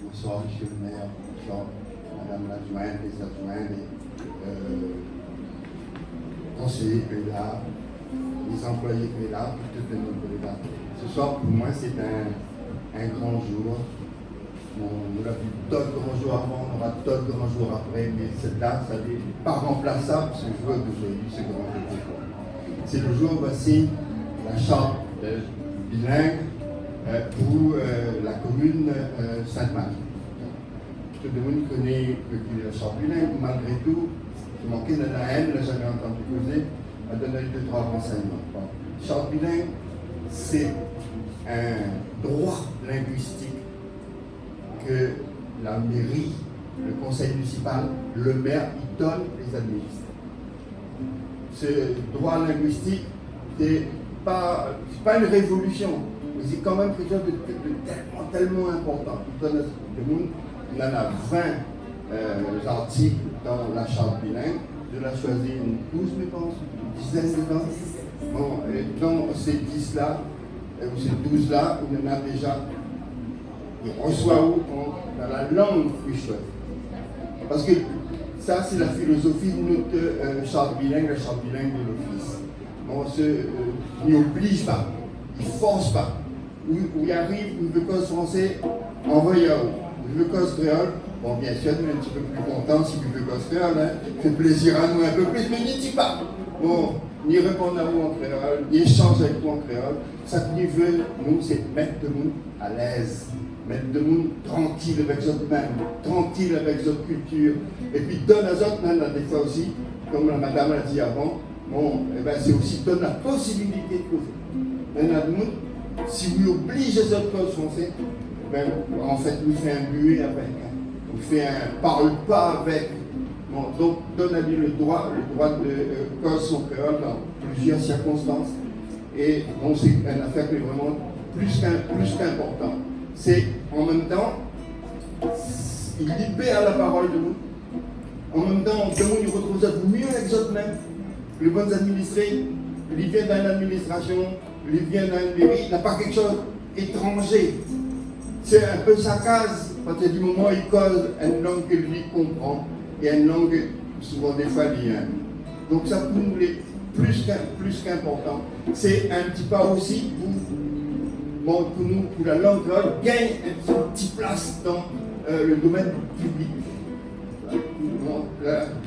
bonsoir monsieur le maire, bonsoir madame l'adjointe, les adjoints, les conseillers qui sont là, les employés qui sont là, tout le monde qui est là. Ce soir, pour moi, c'est un grand jour. On a vu d'autres grands jours avant, on aura d'autres grands jours après, mais cette date, ça n'est pas remplaçable, ce jour d'aujourd'hui, ce grand jour. C'est le jour où on signe la charte bilingue pour la commune Sainte-Marie. Tout le monde connaît la charte bilingue, malgré tout, je manquais de la haine, j'avais entendu causer, à donner 2-3 renseignements. La charte bilingue, c'est un droit linguistique que la mairie, le conseil municipal, le maire, ils donnent les administrés. Ce droit linguistique, c'est pas une révolution, mais c'est quand même quelque chose de tellement important. Il y en a 20 articles dans la charte bilingue. Je l'ai choisi une 12, je pense, une dizaine de temps. Bon, et dans ces 10-là, ou ces 12-là, il y en a déjà. Il reçoit où dans la langue frichoise. Parce que ça, c'est la philosophie de notre charte bilingue, la charte bilingue de l'Office. On n'y oblige pas, il ne force pas. Où il arrive, où il veut cause français, envoyez à où. Il veut cause créole, bon, bien sûr, nous sommes un petit peu plus contents si il veut cause créole, hein. Fait plaisir à nous un peu plus, mais n'y dit pas. Bon, ni répondre à vous en créole, ni échanger avec vous en créole. Ça qu'il veut, nous, c'est mettre de nous à l'aise. Mettre de monde tranquille avec eux même, tranquille avec leur culture. Et puis donne à eux même, des fois aussi, comme la madame l'a dit avant, bon, eh ben, c'est aussi donne la possibilité de causer. Maintenant, nous, si vous obligez les autres causes français, ben, en fait, nous fait un muet avec, nous fait un parle pas avec. Bon, donc, donne à lui le droit de cause son créole dans plusieurs circonstances. Et bon, c'est une affaire qui est vraiment plus qu'importante. C'est en même temps, il libère la parole de nous. En même temps, il retrouve ça mieux avec eux mêmes. Les bons administrés, il vient d'une administration, il vient d'une mairie, il n'a pas quelque chose d'étranger. C'est un peu sa case, parce que du moment où il cause une langue que lui comprend et une langue souvent des fois liée. Donc ça pour nous est plus qu'important. C'est un petit pas aussi pour nous, pour la langue gagne une petite place dans le domaine public. Bon,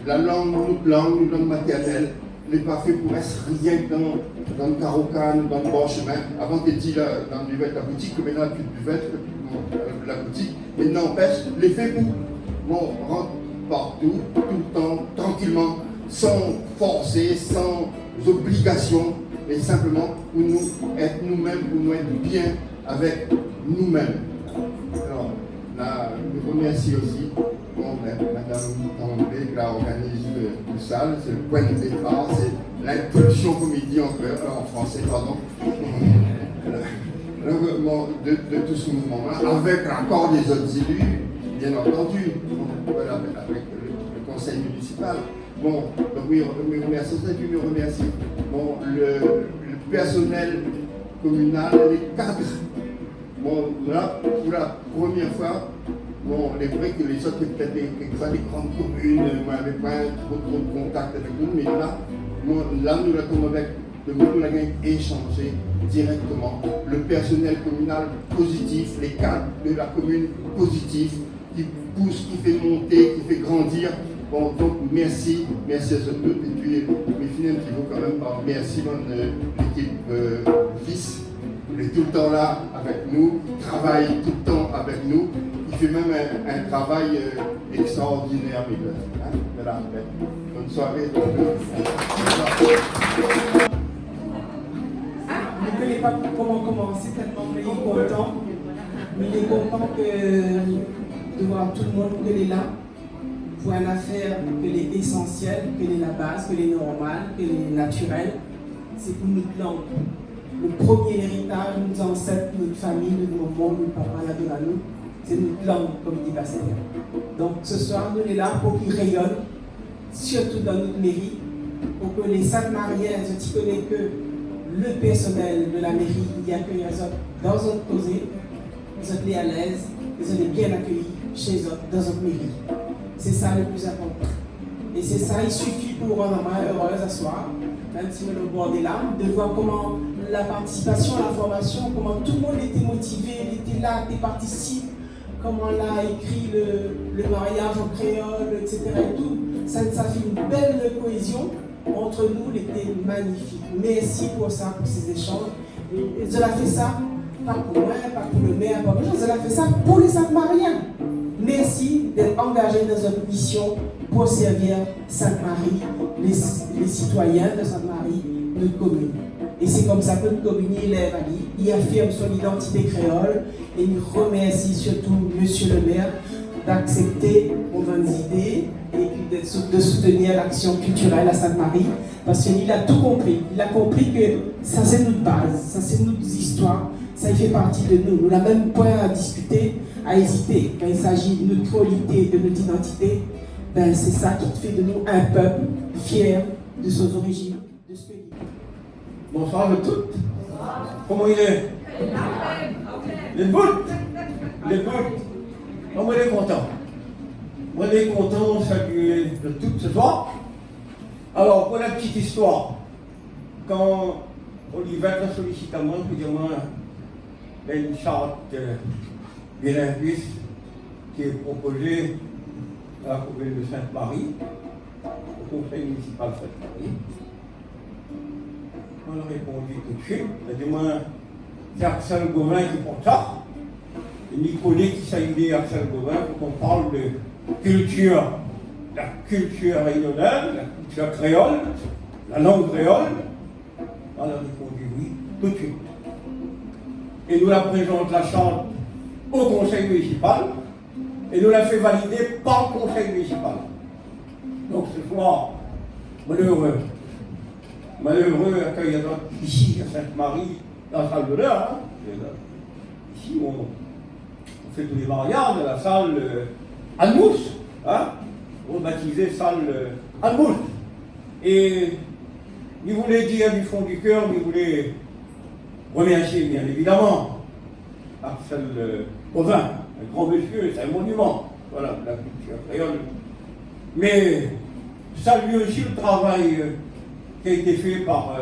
la langue, notre langue maternelle, n'est pas fait pour être rien que dans le carrocan, dans le bon chemin. Avant, tu étais dans le buvette, la boutique, maintenant, il n'y a plus de buvette, la boutique. Mais n'empêche, les faits rentre partout, tout le temps, tranquillement, sans forcer, sans obligation, mais simplement pour nous être nous-mêmes, pour nous être bien avec nous-mêmes. Alors, là, je vous remercie aussi. Madame També qui organise tout ça, c'est le point de départ, c'est l'impulsion, comme il dit en français, pardon, de tout ce mouvement-là, avec l'accord des autres élus, bien entendu, voilà, avec le conseil municipal. Bon, donc oui, je remercie ça, puis je remercie le personnel communal, les cadres. Bon, là, pour la première fois, bon, il est vrai que les autres, peut-être quelquefois des grandes communes, on n'avait pas trop de contact avec nous, mais là, nous l'avons avec nous l'avons échangé directement. Le personnel communal positif, les cadres de la commune positifs, qui poussent, qui fait monter, qui fait grandir. Bon, donc merci à ce tous. Et puis, mes filles, qui vont quand même par merci à l'équipe FIS. Il est tout le temps là avec nous, travaille tout le temps avec nous. Il fait même un travail extraordinaire, mes gars. Hein? Voilà. Bonne soirée. Je ne connais pas comment commencer, tellement il est content. Il est content de voir tout le monde qu'elle est là pour une affaire qu'elle est essentielle, qu'elle est la base, qu'elle est normale, qu'elle est naturelle. C'est pour notre langue. Le premier héritage, nos ancêtres, notre famille, notre maman, notre papa, la donne à nous, c'est notre langue, comme dit Pasteur. Donc ce soir, nous sommes là pour qu'il rayonne, surtout dans notre mairie, pour que les Sainte-Mariens, je connais que le personnel de la mairie, il y a que les autres dans notre causée, vous êtes à l'aise, bien accueillis chez eux, dans notre mairie. C'est ça le plus important. Et c'est ça, il suffit pour un maman heureuse à soi, même si on est au bord des larmes, de voir comment la participation à la formation, comment tout le monde était motivé, il était là, il participe, comment on a écrit le mariage en créole, etc. Et tout. Ça fait une belle cohésion entre nous, il était magnifique. Merci pour ça, pour ces échanges. Et je l'ai fait ça, pas pour moi, pas pour le maire, pas pour les gens, je l'ai fait ça pour les Sainte-Mariens. Merci d'être engagés dans notre mission pour servir Sainte-Marie, les citoyens de Sainte-Marie, notre commune. Et c'est comme ça que notre commune élève Ali, il affirme son identité créole et il remercie surtout Monsieur le maire d'accepter nos bonnes idées et puis de soutenir l'action culturelle à Sainte-Marie parce qu'il a tout compris. Il a compris que ça c'est notre base, ça c'est notre histoire, ça y fait partie de nous. Nous n'avons même point à discuter, à hésiter. Quand il s'agit de notre qualité, de notre identité, ben c'est ça qui fait de nous un peuple fier de ses origines, de ce pays. Bonsoir à toutes. Comment il est? Les bouts. Moi, je suis content. Moi, je suis content de saluer de tout ce soir. Alors, pour la petite histoire, quand Olivette a sollicité à moi, je dis moi, il y a une charte bilinguiste qui est proposée à la commune de Sainte-Marie, au conseil municipal de Sainte-Marie. On a répondu tout de suite. Il a dit moi, c'est Axel Gauvin qui porte ça. Et Nicolas qui s'est aidé à Axel Gauvin pour qu'on parle de culture, la culture régionale, la culture créole, la langue créole. On a répondu oui, tout de suite. Et nous la présente la charte au conseil municipal et nous la fait valider par le conseil municipal. Donc ce soir, malheureux accueil ici à Sainte-Marie, dans la salle de l'heure. Hein. Ici, on fait tous les mariages, la salle Almous, hein, rebaptisée salle Almous. Et il voulait dire du fond du cœur, il voulait remercier bien évidemment Axel Gauvin, un grand monsieur, c'est un monument, voilà, la culture créole. Mais saluer aussi le travail qui a été fait par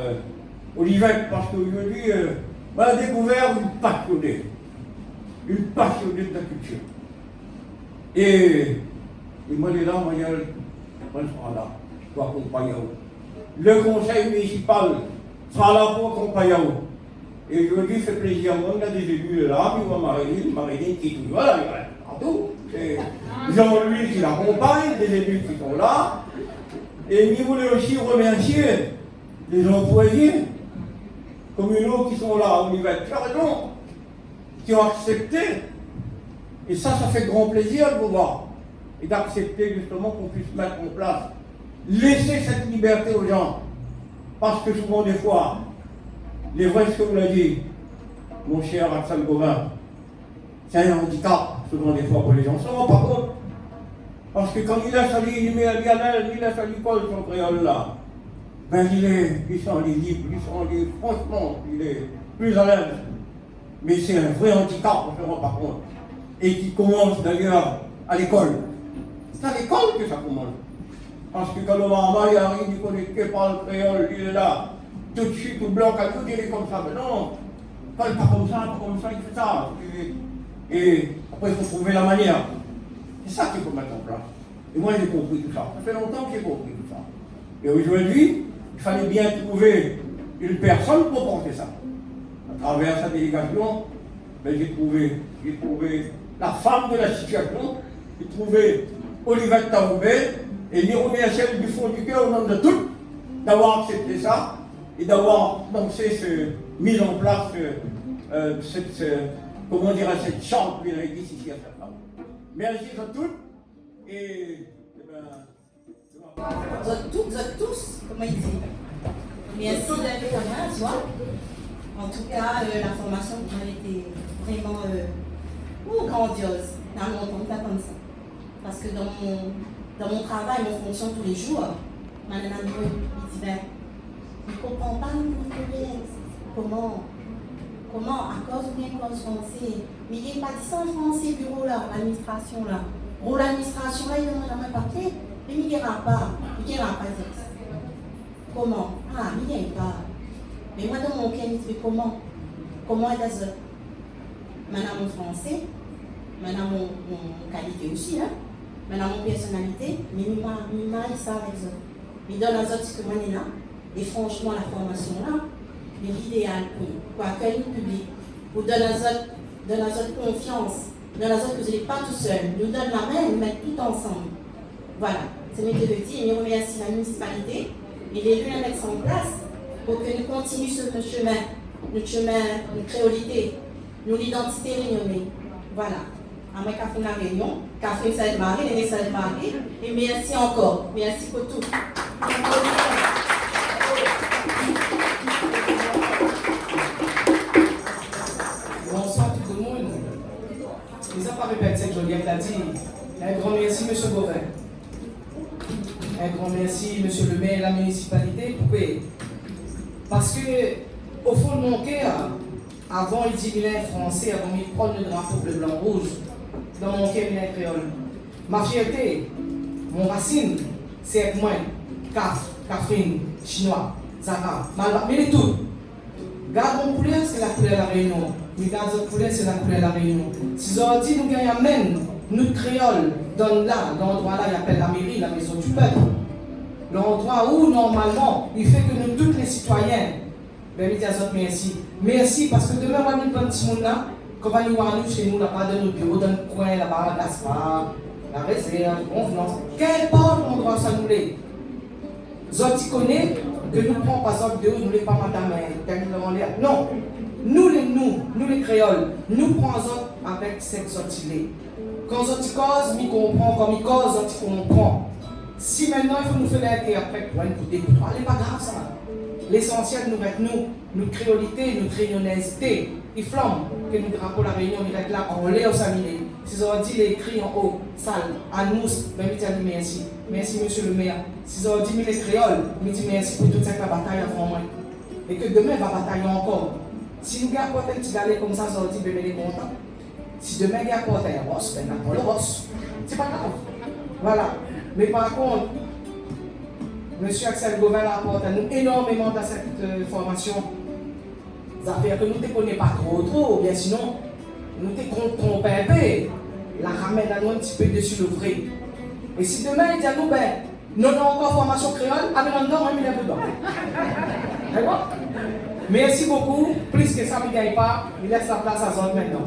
Olivette, parce qu'aujourd'hui, on a découvert une passionnée de la culture. Et moi, je suis là, moi, je serai là, pour accompagner. Le conseil municipal sera là pour accompagner. Et je dis, fait plaisir, on a des élus là, puis on va Marilyn qui est toujours là, il reste partout. Jean-Louis qui l'accompagne, des élus qui sont là. Et il voulait aussi remercier les employés communaux qui sont là, Olivette, tu as raison, qui ont accepté. Et ça fait grand plaisir de vous voir. Et d'accepter justement qu'on puisse mettre en place, laisser cette liberté aux gens. Parce que souvent, des fois, les vrais, ce que vous l'avez dit, mon cher Axel Gauvin, c'est un handicap, souvent des fois, pour les gens. Ça ne va pas compte. Parce que quand il a sali, il met à l'aise, il a sali quoi, son créole là, ben il s'en est libre, franchement, il est plus à l'aise. Mais c'est un vrai handicap, on ne se rend pas compte. Et qui commence d'ailleurs à l'école. C'est à l'école que ça commence. Parce que quand le maman il arrive, il connaît que par le créole, il est là, tout de suite, tout blanc, quand il est comme ça. Mais non, pas comme ça, il fait ça. Et après, il faut trouver la manière. C'est ça qu'il faut mettre en place. Et moi, j'ai compris tout ça. Ça fait longtemps que j'ai compris tout ça. Et aujourd'hui, il fallait bien trouver une personne pour porter ça. À travers sa délégation, ben, j'ai trouvé la femme de la situation, j'ai trouvé Olivette Taoubé, et les remercier du fond du cœur au nom de tous d'avoir accepté ça et d'avoir pensé mis en place cette charte bilinguiste ici à Sainte-Marie. Merci à tous et vous êtes tous, comment il dit. Merci d'être là ce soir. En tout cas, la formation pour moi était vraiment grandiose. Dans mon temps, pas comme ça. Parce que dans mon travail, mon fonction tous les jours, madame il dit ben, je ne comprends pas comment Comment? À cause ou bien cause français. Mais il n'y a pas dit ça en français, bureau là, l'administration là. Pour l'administration là, il demande un papier. Mais il n'y a pas. Il n'y a pas ça. Comment? Ah, il n'y a pas. Mais moi, dans mon cas, il dit comment? Comment est-ce que maintenant mon français, maintenant mon qualité aussi, hein? Maintenant mon personnalité, mais il m'a ça avec ça. Il donne à autres que moi, là. Et franchement, la formation là, c'est l'idéal pour accueillir le public, pour donner à autres confiance, donner à autres que vous n'êtes pas tout seul. Nous donne la main, nous mettons tout ensemble. Voilà, c'est mes deux petits. Et je remercie la municipalité et les lieux à mettre en place pour que nous continuions sur notre chemin, notre créolité, notre identité réunionnée. Voilà. Après qu'a fait la réunion, qu'a fait cette marée, les messages marée, et merci encore. Merci pour tout. Bonsoir tout le monde. Les enfants répètent ce que Joliette a dit. Un grand merci, M. Gauvin. Un grand merci, M. le maire et la municipalité. Parce que, au fond de mon cœur, avant il dit qu'il est français, avant il prend le drapeau bleu, blanc, rouge, dans mon cœur il est créole. Ma fierté, mon racine, c'est être moi, Catherine, chinois, Zara, Malba, mais les tout. Garde mon couleur, c'est la couleur de la Réunion. Mais garde votre couleur, c'est la couleur de la Réunion. Si aujourd'hui nous gagnons même, nous créoles, dans l'endroit là, il appelle la mairie, la maison du peuple. L'endroit où normalement, il fait que nous, tous les citoyens, ben, il dit à autres merci. Merci parce que demain, on va nous prendre ce monde là, qu'on va nous voir nous chez nous, là-bas dans nos bureaux, dans le coin, là-bas, la Gaspard, la réserve, la convenance. Quel part l'endroit ça nous l'est? Zoti connaît que nous ne prenons pas ça de nous les pas madame, en l'air. Non, nous les créoles, nous prenons ça avec cette zoti. Quand zoti cause, nous comprenons, comme il cause, zoti comprend. Si maintenant il faut nous faire l'interprète pour écouter, c'est pas grave ça. L'essentiel nous reste nous créolité, notre réunionnaisité. Il flambe que nous drapeau la Réunion, il reste là, on l'est au Saminé. Si on dit les cris en haut, salle, à nous, ben il dit merci. Merci monsieur le maire. Si on dit les créoles, il dit merci pour toute cette bataille avant moi. Et que demain va batailler encore. Si nous gardons un petit galet comme ça, on dit ben il est content. Si demain il y a porté un ross, ben on le ross. C'est pas grave. Voilà. Mais par contre, M. Axel Gauvin apporte à nous énormément dans cette formation. Des affaires que nous ne connaissons pas trop, bien sinon, nous te trompons un peu. La ramène à nous un petit peu dessus le vrai. Et si demain il dit à nous, ben, nous avons encore formation créole, avec nous dedans, on met un peu dedans. D'accord? Merci beaucoup. Plus que ça ne gagne pas, il laisse la place à zone maintenant.